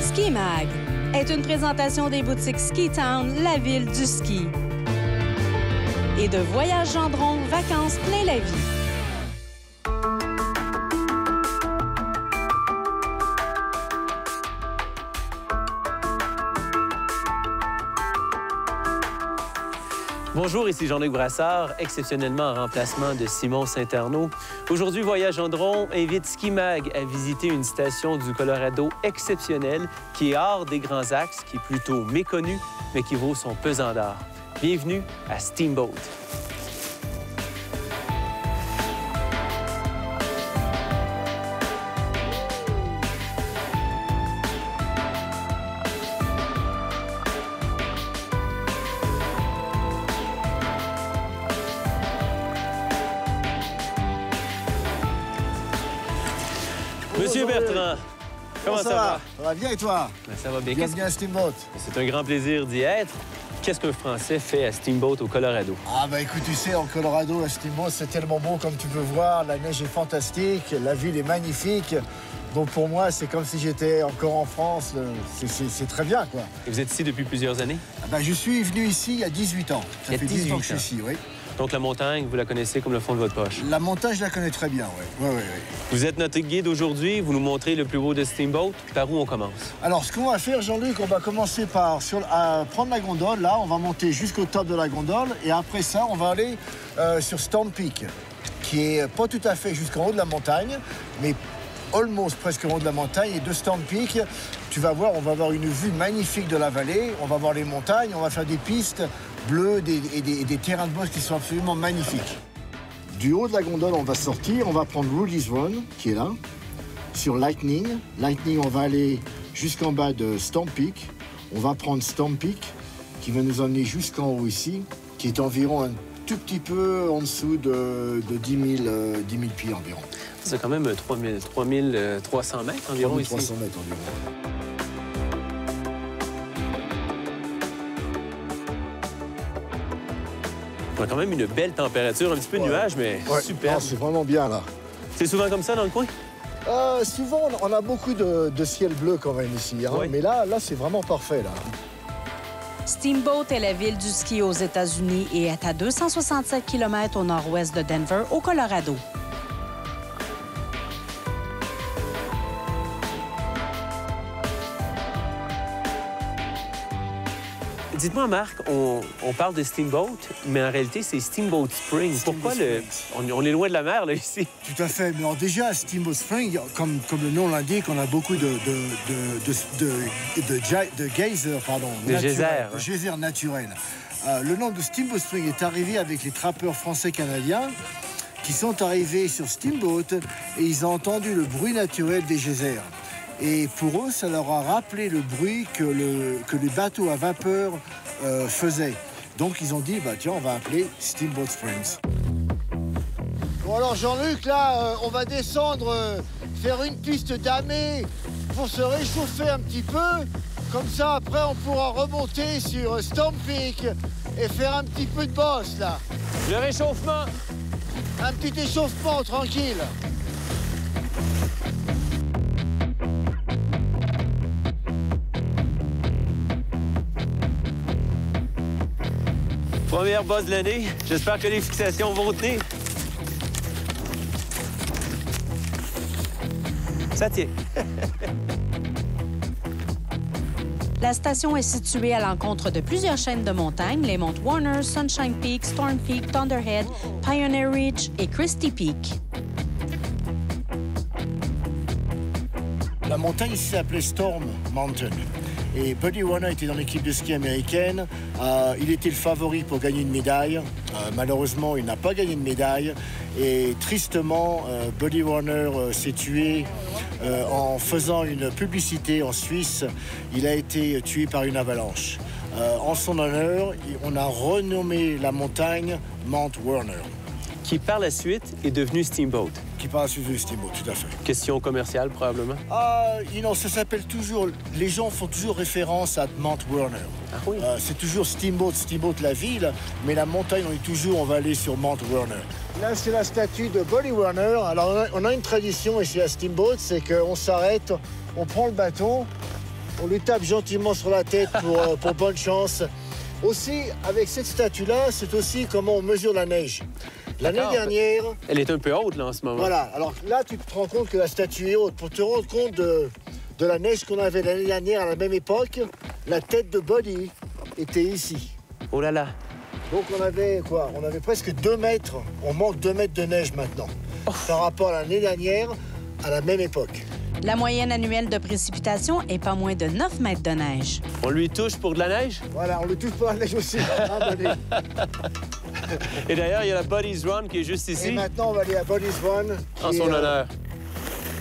Ski Mag est une présentation des boutiques Ski Town, la ville du ski. Et de Voyage Gendron, vacances plein la vie. Bonjour, ici Jean-Luc Brassard, exceptionnellement en remplacement de Simon Saint-Arnaud. Aujourd'hui, Voyage Gendron invite Ski Mag à visiter une station du Colorado exceptionnelle qui est hors des grands axes, qui est plutôt méconnue, mais qui vaut son pesant d'or. Bienvenue à Steamboat. Monsieur Bertrand, comment ça va? Ça va bien et toi? Ben, ça va bien. Bienvenue à Steamboat. C'est un grand plaisir d'y être. Qu'est-ce qu'un Français fait à Steamboat au Colorado? Ah bah écoute, tu sais, en Colorado, à Steamboat, c'est tellement beau comme tu peux voir. La neige est fantastique, la ville est magnifique. Donc pour moi, c'est comme si j'étais encore en France. C'est très bien, quoi. Et vous êtes ici depuis plusieurs années? Ah bah, je suis venu ici il y a 18 ans. Ça fait 18 ans que je suis ici, oui. Donc la montagne, vous la connaissez comme le fond de votre poche? La montagne, je la connais très bien, oui. Oui. Vous êtes notre guide aujourd'hui. Vous nous montrez le plus beau de Steamboat. Par où on commence? Alors, ce qu'on va faire, Jean-Luc, on va commencer par prendre la gondole. Là, on va monter jusqu'au top de la gondole. Et après ça, on va aller sur Storm Peak, qui est pas tout à fait jusqu'en haut de la montagne, mais almost presque en haut de la montagne. Et de Storm Peak, tu vas voir, on va avoir une vue magnifique de la vallée. On va voir les montagnes, on va faire des pistes bleues et des terrains de bosse qui sont absolument magnifiques. Du haut de la gondole, on va sortir, on va prendre Rudy's Run, qui est là, sur Lightning. Lightning, on va aller jusqu'en bas de Storm Peak. On va prendre Storm Peak, qui va nous emmener jusqu'en haut ici, qui est environ un tout petit peu en dessous de 10 000 pieds environ. C'est quand même 3300 mètres environ 3 300 ici. mètres environ. On a quand même une belle température, un petit peu de nuages, mais super. C'est vraiment bien, là. C'est souvent comme ça dans le coin? Souvent, on a beaucoup de ciel bleu quand même ici. Hein? Oui. Mais là c'est vraiment parfait, là. Steamboat est la ville du ski aux États-Unis et est à 267 km au nord-ouest de Denver, au Colorado. Dites-moi, Marc, on parle de Steamboat, mais en réalité, c'est Steamboat Spring. Pourquoi on est loin de la mer, là, ici? Tout à fait. Mais alors déjà, à Steamboat Spring, comme le nom l'indique, on a beaucoup de geysers, pardon. De geysers. De geysers naturels. Le nom de Steamboat Spring est arrivé avec les trappeurs français-canadiens qui sont arrivés sur Steamboat et ils ont entendu le bruit naturel des geysers. Et pour eux, ça leur a rappelé le bruit que les bateaux à vapeur faisaient. Donc, ils ont dit, bah tiens, on va appeler Steamboat Springs. Bon, alors, Jean-Luc, là, on va descendre, faire une piste damée pour se réchauffer un petit peu. Comme ça, après, on pourra remonter sur Storm Peak et faire un petit peu de bosse, là. Le réchauffement! Un petit échauffement, tranquille. Première bosse de l'année. J'espère que les fixations vont tenir. Ça tient. La station est située à l'encontre de plusieurs chaînes de montagnes, les monts Warner, Sunshine Peak, Storm Peak, Thunderhead, Pioneer Ridge et Christie Peak. La montagne ici s'appelait Storm Mountain. Et Buddy Warner était dans l'équipe de ski américaine. Il était le favori pour gagner une médaille. Malheureusement, il n'a pas gagné de médaille. Et tristement, Buddy Warner s'est tué en faisant une publicité en Suisse. Il a été tué par une avalanche. En son honneur, on a renommé la montagne Mount Warner. Qui, par la suite, est devenu Steamboat. Qui par la suite de Steamboat, tout à fait. Question commerciale, probablement. Ça s'appelle toujours... Les gens font toujours référence à Mount Warner. Ah oui? C'est toujours Steamboat, la ville, mais la montagne, on dit toujours, on va aller sur Mount Warner. Là, c'est la statue de Buddy Warner. Alors, on a une tradition ici à Steamboat, c'est qu'on s'arrête, on prend le bâton On lui tape gentiment sur la tête pour bonne chance. Aussi, avec cette statue-là, c'est aussi comment on mesure la neige. L'année dernière... Elle est un peu haute, là, en ce moment. Voilà. Alors là, tu te rends compte que la statue est haute. Pour te rendre compte de la neige qu'on avait l'année dernière à la même époque, la tête de Buddy était ici. Oh là là. Donc on avait quoi? On avait presque 2 mètres. On manque 2 mètres de neige maintenant. Par rapport à l'année dernière, à la même époque. La moyenne annuelle de précipitation est pas moins de 9 mètres de neige. On lui touche pour de la neige? Voilà, on le touche pour la neige aussi. Ah, Buddy. Et d'ailleurs, il y a la Buddy's Run qui est juste ici. Et maintenant, on va aller à Buddy's Run. En son honneur.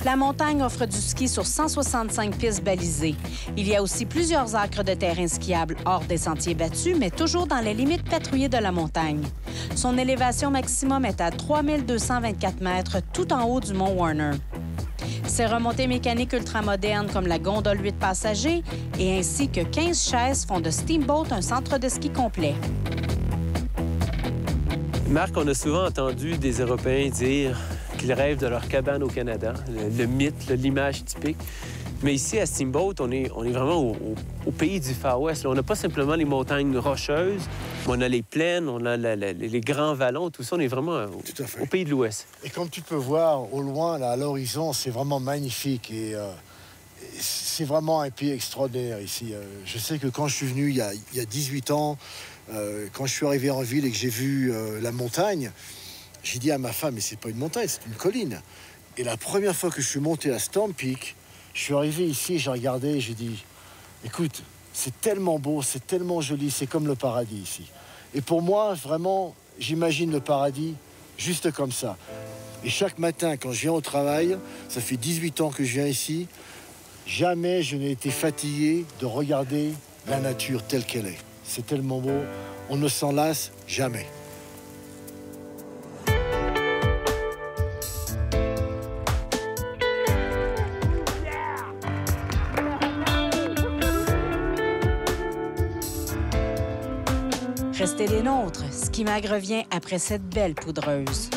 La montagne offre du ski sur 165 pistes balisées. Il y a aussi plusieurs acres de terrain skiable hors des sentiers battus, mais toujours dans les limites patrouillées de la montagne. Son élévation maximum est à 3224 mètres, tout en haut du mont Warner. Ses remontées mécaniques ultramodernes comme la gondole 8 passagers et ainsi que 15 chaises font de Steamboat un centre de ski complet. Marc, on a souvent entendu des Européens dire qu'ils rêvent de leur cabane au Canada, le mythe, l'image typique. Mais ici, à Steamboat, on est vraiment au pays du Far West. Là, on n'a pas simplement les montagnes rocheuses, mais on a les plaines, on a les grands vallons, tout ça. On est vraiment au pays de l'Ouest. Et comme tu peux voir, au loin, là, à l'horizon, c'est vraiment magnifique. Et c'est vraiment un pays extraordinaire ici. Je sais que quand je suis venu il y a 18 ans, quand je suis arrivé en ville et que j'ai vu la montagne, j'ai dit à ma femme, mais c'est pas une montagne, c'est une colline. Et la première fois que je suis monté à Storm Peak, je suis arrivé ici, j'ai regardé et j'ai dit, écoute, c'est tellement beau, c'est tellement joli, c'est comme le paradis ici. Et pour moi, vraiment, j'imagine le paradis juste comme ça. Et chaque matin, quand je viens au travail, ça fait 18 ans que je viens ici, jamais je n'ai été fatigué de regarder la nature telle qu'elle est. C'est tellement beau, on ne s'en lasse jamais. Restez les nôtres. Ski Mag revient après cette belle poudreuse.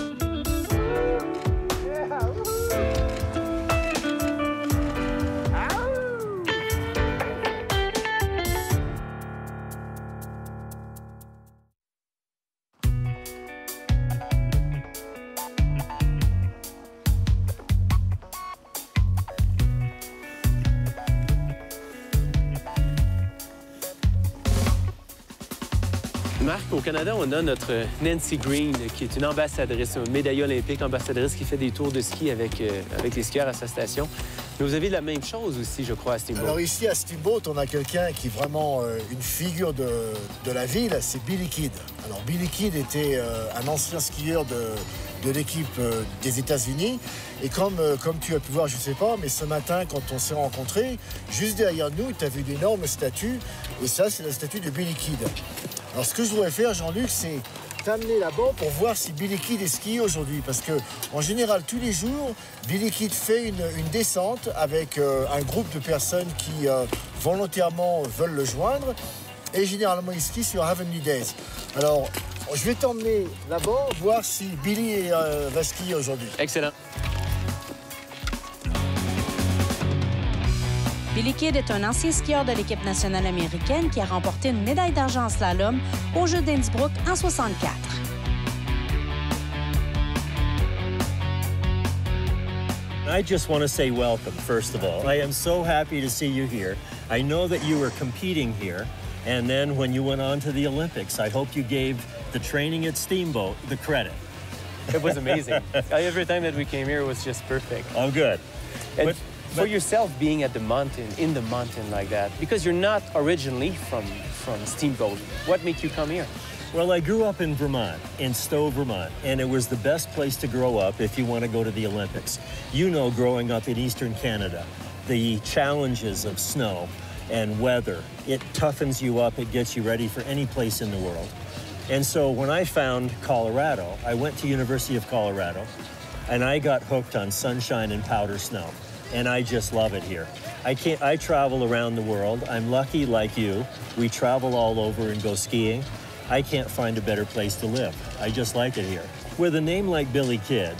Marc, au Canada, on a notre Nancy Green, qui est une ambassadrice, une médaille olympique ambassadrice qui fait des tours de ski avec les skieurs à sa station. Mais vous avez la même chose aussi, je crois, à Steamboat. Alors ici, à Steamboat, on a quelqu'un qui est vraiment une figure de la ville, c'est Billy Kidd. Alors Billy Kidd était un ancien skieur de l'équipe des États-Unis. Et comme tu as pu voir, je ne sais pas, mais ce matin, quand on s'est rencontrés, juste derrière nous, tu as vu une énorme statue. Et ça, c'est la statue de Billy Kidd. Alors, ce que je voudrais faire, Jean-Luc, c'est t'amener là-bas pour voir si Billy Kidd est skié aujourd'hui. Parce que, en général, tous les jours, Billy Kidd fait une descente avec un groupe de personnes qui volontairement veulent le joindre. Et généralement, il skie sur Heavenly Days. Alors, je vais t'emmener là-bas, voir si Billy va skier aujourd'hui. Excellent. Billy Kidd est un ancien skieur de l'équipe nationale américaine qui a remporté une médaille d'argent en slalom aux Jeux d'Innsbruck en 64. I just want to say welcome, first of all. I am so happy to see you here. I know that you were competing here, and then when you went on to the Olympics, I hope you gave the training at Steamboat the credit. It was amazing. Every time that we came here, it was just perfect. Oh, good. And for yourself being at the mountain, in the mountain like that, because you're not originally from Steamboat, what made you come here? Well, I grew up in Vermont, in Stowe, Vermont, and it was the best place to grow up if you want to go to the Olympics. You know, growing up in Eastern Canada, the challenges of snow and weather, it toughens you up, it gets you ready for any place in the world. And so when I found Colorado, I went to University of Colorado, and I got hooked on sunshine and powder snow. And I just love it here. I travel around the world. I'm lucky like you. We travel all over and go skiing. I can't find a better place to live. I just like it here. With a name like Billy Kidd,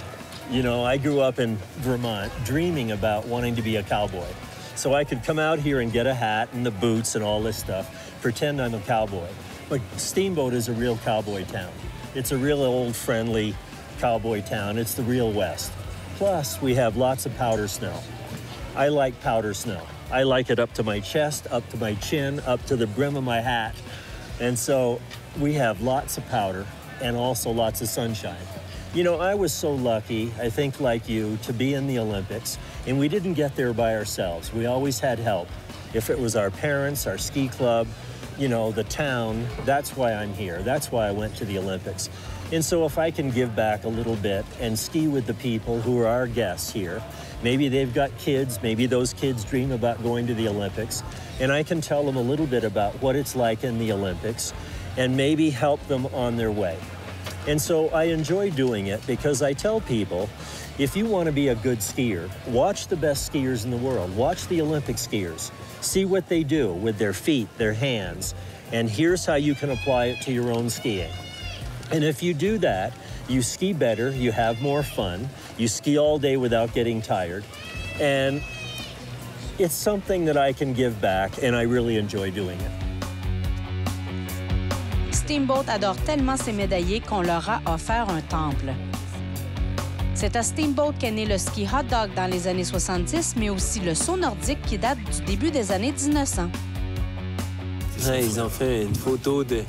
you know, I grew up in Vermont dreaming about wanting to be a cowboy. So I could come out here and get a hat and the boots and all this stuff, pretend I'm a cowboy. But Steamboat is a real cowboy town. It's a real old, friendly cowboy town. It's the real West. Plus, we have lots of powder snow. I like powder snow. I like it up to my chest, up to my chin, up to the brim of my hat. And so we have lots of powder and also lots of sunshine. You know, I was so lucky, I think like you, to be in the Olympics, and we didn't get there by ourselves. We always had help. If it was our parents, our ski club, you know, the town, that's why I'm here. That's why I went to the Olympics. And so if I can give back a little bit and ski with the people who are our guests here, maybe they've got kids, maybe those kids dream about going to the Olympics, and I can tell them a little bit about what it's like in the Olympics and maybe help them on their way. And so I enjoy doing it because I tell people, if you want to be a good skier, watch the best skiers in the world. Watch the Olympic skiers. See what they do with their feet, their hands, and here's how you can apply it to your own skiing. And if you do that, you ski better, you have more fun, you ski all day without getting tired, and it's something that I can give back, and I really enjoy doing it. Steamboat adore tellement ses médaillés qu'on leur a offert un temple. C'est à Steamboat qu'est né le ski hot dog dans les années 70, mais aussi le saut nordique qui date du début des années 1900. Ouais, ils ont fait une photo de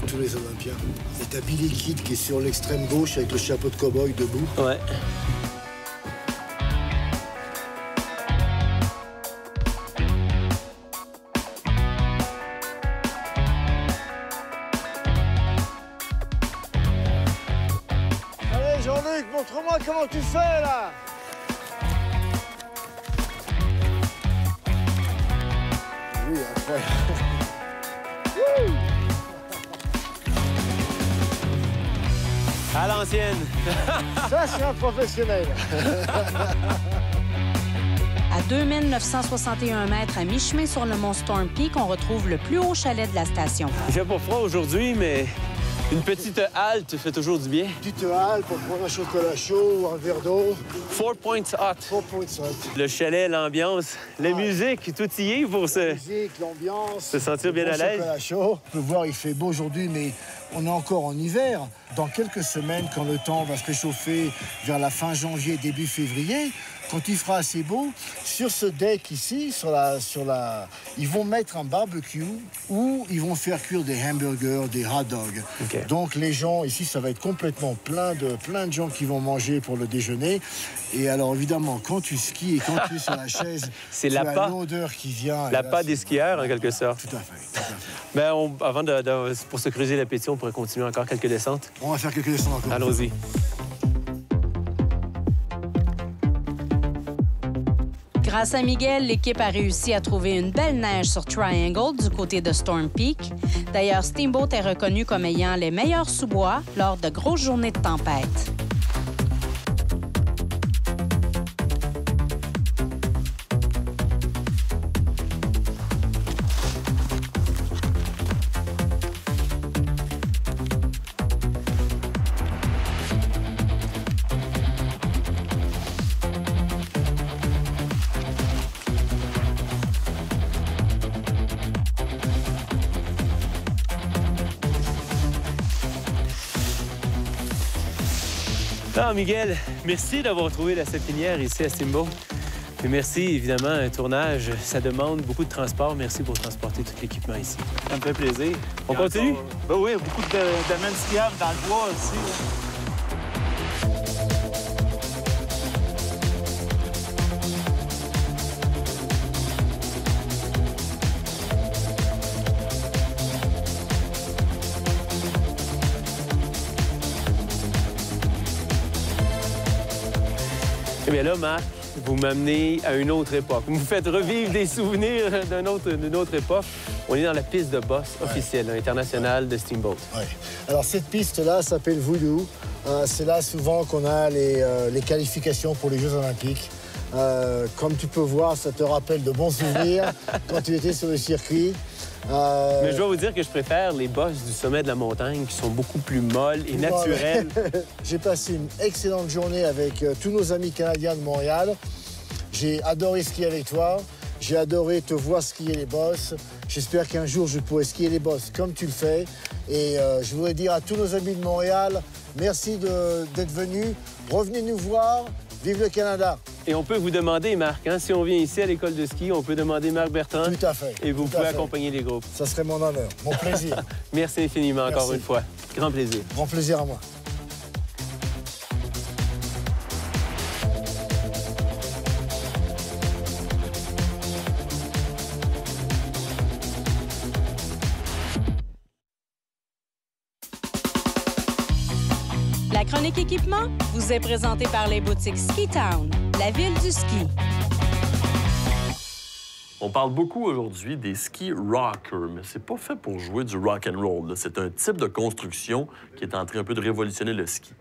tous les Olympiens. Et t'as Billy Kidd qui est sur l'extrême gauche avec le chapeau de cow-boy debout. Ouais. Allez Jean-Luc, montre-moi comment tu fais là. Oui, incroyable. À l'ancienne. Ça, c'est un professionnel. À 2961 mètres à mi-chemin sur le mont Storm Peak, on retrouve le plus haut chalet de la station. Il fait pas froid aujourd'hui, mais une petite halte fait toujours du bien. Petite halte pour prendre un chocolat chaud ou un verre d'eau. 4 points hot. 4 points hot. Le chalet, l'ambiance, la musique, tout y est pour La musique, l'ambiance. se sentir bien à l'aise. Chocolat chaud. On peut voir, il fait beau aujourd'hui, mais on est encore en hiver. Dans quelques semaines, quand le temps va se réchauffer vers la fin janvier, début février, quand il fera assez beau, sur ce deck ici, ils vont mettre un barbecue où ils vont faire cuire des hamburgers, des hot dogs. Okay. Donc les gens, ici, ça va être complètement plein de gens qui vont manger pour le déjeuner. Et alors évidemment, quand tu skis et quand tu es sur la chaise, c'est tu l'appât. as l'odeur qui vient. L'appât des skieurs, en quelque sorte. Tout à fait, tout à fait. Ben, pour se creuser l'appétit, on pourrait continuer encore quelques descentes. On va faire quelques descentes encore. Allons-y. Grâce à Miguel, l'équipe a réussi à trouver une belle neige sur Triangle du côté de Storm Peak. D'ailleurs, Steamboat est reconnu comme ayant les meilleurs sous-bois lors de grosses journées de tempête. Ah, Miguel, merci d'avoir trouvé la sapinière ici à Steamboat. Et merci, évidemment, un tournage, ça demande beaucoup de transport. Merci pour transporter tout l'équipement ici. Ça me fait plaisir. On continue? Ben oui, beaucoup de domaines skiables dans le bois aussi. Eh bien là, Marc, vous m'amenez à une autre époque. Vous me faites revivre des souvenirs d'une autre époque. On est dans la piste de boss officielle, internationale de Steamboat. Ouais. Alors, cette piste-là s'appelle Voodoo. C'est là souvent qu'on a les qualifications pour les Jeux Olympiques. Comme tu peux voir, ça te rappelle de bons souvenirs quand tu étais sur le circuit. Mais je dois vous dire que je préfère les bosses du sommet de la montagne qui sont beaucoup plus molles et naturelles. J'ai passé une excellente journée avec tous nos amis canadiens de Montréal. J'ai adoré skier avec toi. J'ai adoré te voir skier les bosses. J'espère qu'un jour, je pourrai skier les bosses comme tu le fais. Et je voudrais dire à tous nos amis de Montréal, merci d'être venus. Revenez nous voir. Vive le Canada! Et on peut vous demander, Marc, hein, si on vient ici à l'école de ski, on peut demander Marc Bertrand. Tout à fait. Et vous pouvez accompagner les groupes. Ça serait mon honneur, mon plaisir. Merci infiniment encore Merci. une fois. Grand plaisir. Grand plaisir à moi. La chronique équipement vous est présentée par les boutiques Ski Town, la ville du ski. On parle beaucoup aujourd'hui des skis rockers, mais c'est pas fait pour jouer du rock and roll. C'est un type de construction qui est en train un peu de révolutionner le ski.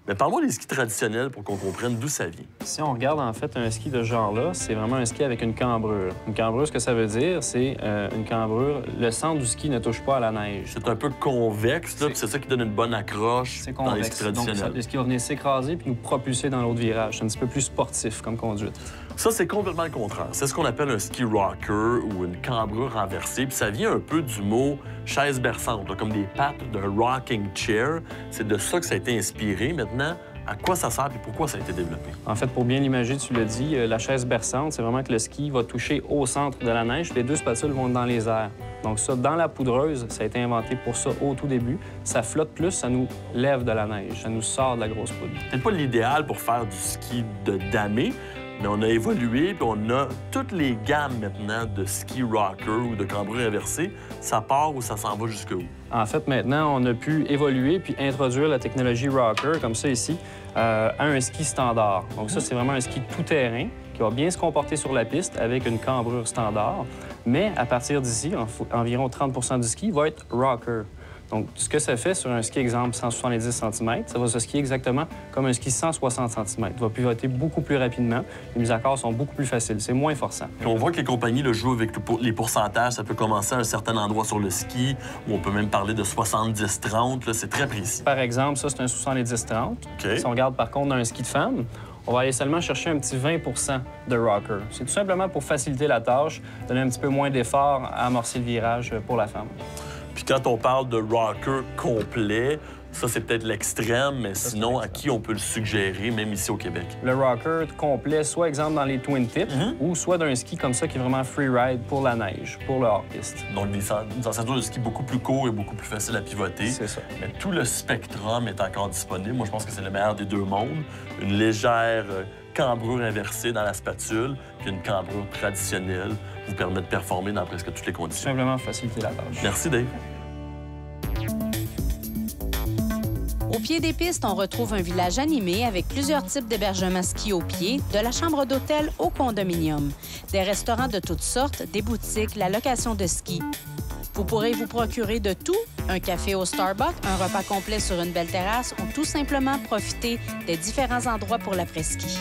Mais parlons des skis traditionnels pour qu'on comprenne d'où ça vient. Si on regarde en fait un ski de ce genre-là, c'est vraiment un ski avec une cambrure. Une cambrure, ce que ça veut dire, c'est une cambrure. Le centre du ski ne touche pas à la neige. C'est un peu convexe, là, puis c'est ça qui donne une bonne accroche C'est dans les skis convexe. Donc, traditionnels. le ski va venir s'écraser puis nous propulser dans l'autre virage. C'est un petit peu plus sportif comme conduite. Ça, c'est complètement le contraire. C'est ce qu'on appelle un ski rocker ou une cambrure renversée. Puis ça vient un peu du mot chaise berçante, là, comme des pattes de rocking chair. C'est de ça que ça a été inspiré. Maintenant, à quoi ça sert et pourquoi ça a été développé? En fait, pour bien l'imager, tu l'as dit, la chaise berçante, c'est vraiment que le ski va toucher au centre de la neige. Les deux spatules vont dans les airs. Donc ça, dans la poudreuse, ça a été inventé pour ça au tout début. Ça flotte plus, ça nous lève de la neige, ça nous sort de la grosse poudre. C'est pas l'idéal pour faire du ski de damé, mais on a évolué puis on a toutes les gammes maintenant de ski rocker ou de cambrure inversée. Ça part ou ça s'en va jusqu'où? En fait, maintenant, on a pu évoluer puis introduire la technologie rocker, comme ça ici, à un ski standard. Donc ça, c'est vraiment un ski tout-terrain qui va bien se comporter sur la piste avec une cambrure standard. Mais à partir d'ici, environ 30 du ski va être rocker. Donc, ce que ça fait sur un ski, exemple, 170 cm, ça va se skier exactement comme un ski 160 cm. Il va pivoter beaucoup plus rapidement. Les mises à corps sont beaucoup plus faciles. C'est moins forçant. Puis on voit que les compagnies le jouent avec les pourcentages. Ça peut commencer à un certain endroit sur le ski, ou on peut même parler de 70-30. C'est très précis. Par exemple, ça, c'est un 70-30. OK. Si on regarde, par contre, dans un ski de femme, on va aller seulement chercher un petit 20 de rocker. C'est tout simplement pour faciliter la tâche, donner un petit peu moins d'effort à amorcer le virage pour la femme. Puis quand on parle de rocker complet, ça, c'est peut-être l'extrême, mais sinon, à qui on peut le suggérer, même ici au Québec? Le rocker complet, soit exemple dans les twin tips, ou soit d'un ski comme ça qui est vraiment freeride pour la neige, pour le hors-piste. Donc, des ceintures de ski beaucoup plus courts et beaucoup plus faciles à pivoter. C'est ça. Mais tout le spectrum est encore disponible. Moi, je pense que c'est le meilleur des deux mondes. Une légère cambrure inversée dans la spatule, puis une cambrure traditionnelle vous permet de performer dans presque toutes les Tout conditions. simplement faciliter la tâche. Merci, Dave. Au pied des pistes, on retrouve un village animé avec plusieurs types d'hébergements ski au pied, de la chambre d'hôtel au condominium, des restaurants de toutes sortes, des boutiques, la location de ski. Vous pourrez vous procurer de tout, un café au Starbucks, un repas complet sur une belle terrasse ou tout simplement profiter des différents endroits pour l'après-ski.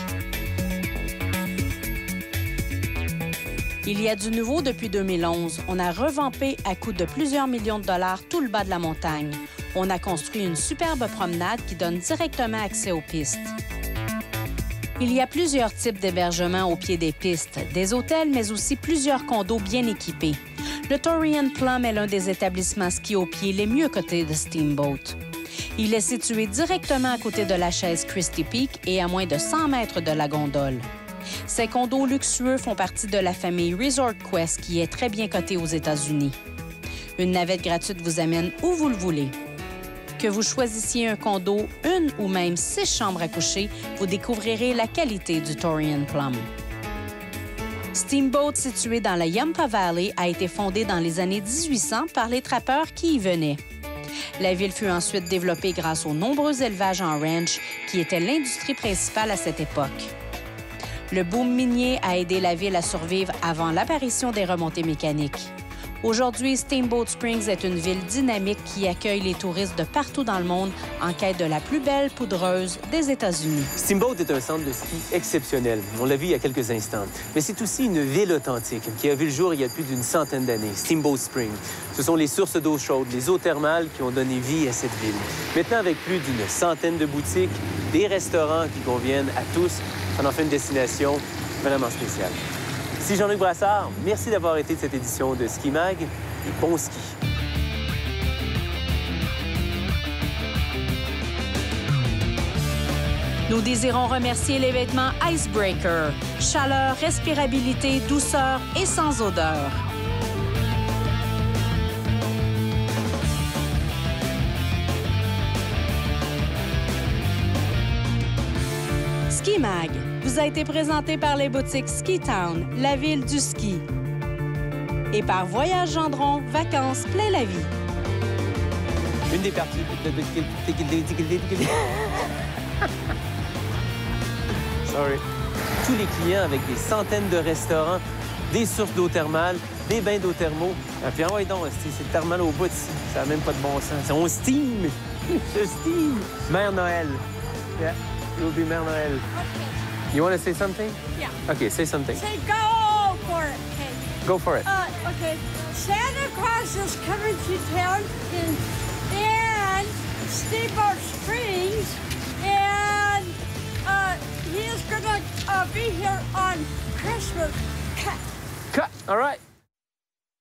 Il y a du nouveau depuis 2011. On a revampé à coût de plusieurs millions de dollars tout le bas de la montagne. On a construit une superbe promenade qui donne directement accès aux pistes. Il y a plusieurs types d'hébergements au pied des pistes, des hôtels, mais aussi plusieurs condos bien équipés. Le Torreon Plum est l'un des établissements ski au pied les mieux cotés de Steamboat. Il est situé directement à côté de la chaise Christie Peak et à moins de 100 mètres de la gondole. Ces condos luxueux font partie de la famille Resort Quest qui est très bien cotée aux États-Unis. Une navette gratuite vous amène où vous le voulez. Que vous choisissiez un condo, une ou même 6 chambres à coucher, vous découvrirez la qualité du Torreon Plum. Steamboat, situé dans la Yampa Valley, a été fondé dans les années 1800 par les trappeurs qui y venaient. La ville fut ensuite développée grâce aux nombreux élevages en ranch, qui étaient l'industrie principale à cette époque. Le boom minier a aidé la ville à survivre avant l'apparition des remontées mécaniques. Aujourd'hui, Steamboat Springs est une ville dynamique qui accueille les touristes de partout dans le monde en quête de la plus belle poudreuse des États-Unis. Steamboat est un centre de ski exceptionnel. On l'a vu il y a quelques instants. Mais c'est aussi une ville authentique qui a vu le jour il y a plus d'une centaine d'années, Steamboat Springs. Ce sont les sources d'eau chaude, les eaux thermales qui ont donné vie à cette ville. Maintenant, avec plus d'une centaine de boutiques, des restaurants qui conviennent à tous, ça en fait une destination vraiment spéciale. Ici Jean-Luc Brassard. Merci d'avoir été de cette édition de Ski Mag et bon ski. Nous désirons remercier les vêtements Icebreaker. Chaleur, respirabilité, douceur et sans odeur. Ski Mag vous a été présenté par les boutiques Ski Town, la ville du ski. Et par Voyage Gendron, vacances plein la vie. Une des parties... Sorry. Tous les clients avec des centaines de restaurants, des sources d'eau thermale, des bains d'eau thermaux. Et puis, ouais, donc, c'est thermal au bout ici. Ça n'a même pas de bon sens. On steam! Je steam! Mère Noël. Yeah, you'll be Mère Noël. Okay. You want to say something? Yeah. Okay, say something. Say go for it. Okay. Go for it. Okay. Santa Claus is coming to town in Steamboat Springs, and he is going to be here on Christmas. Cut. All right.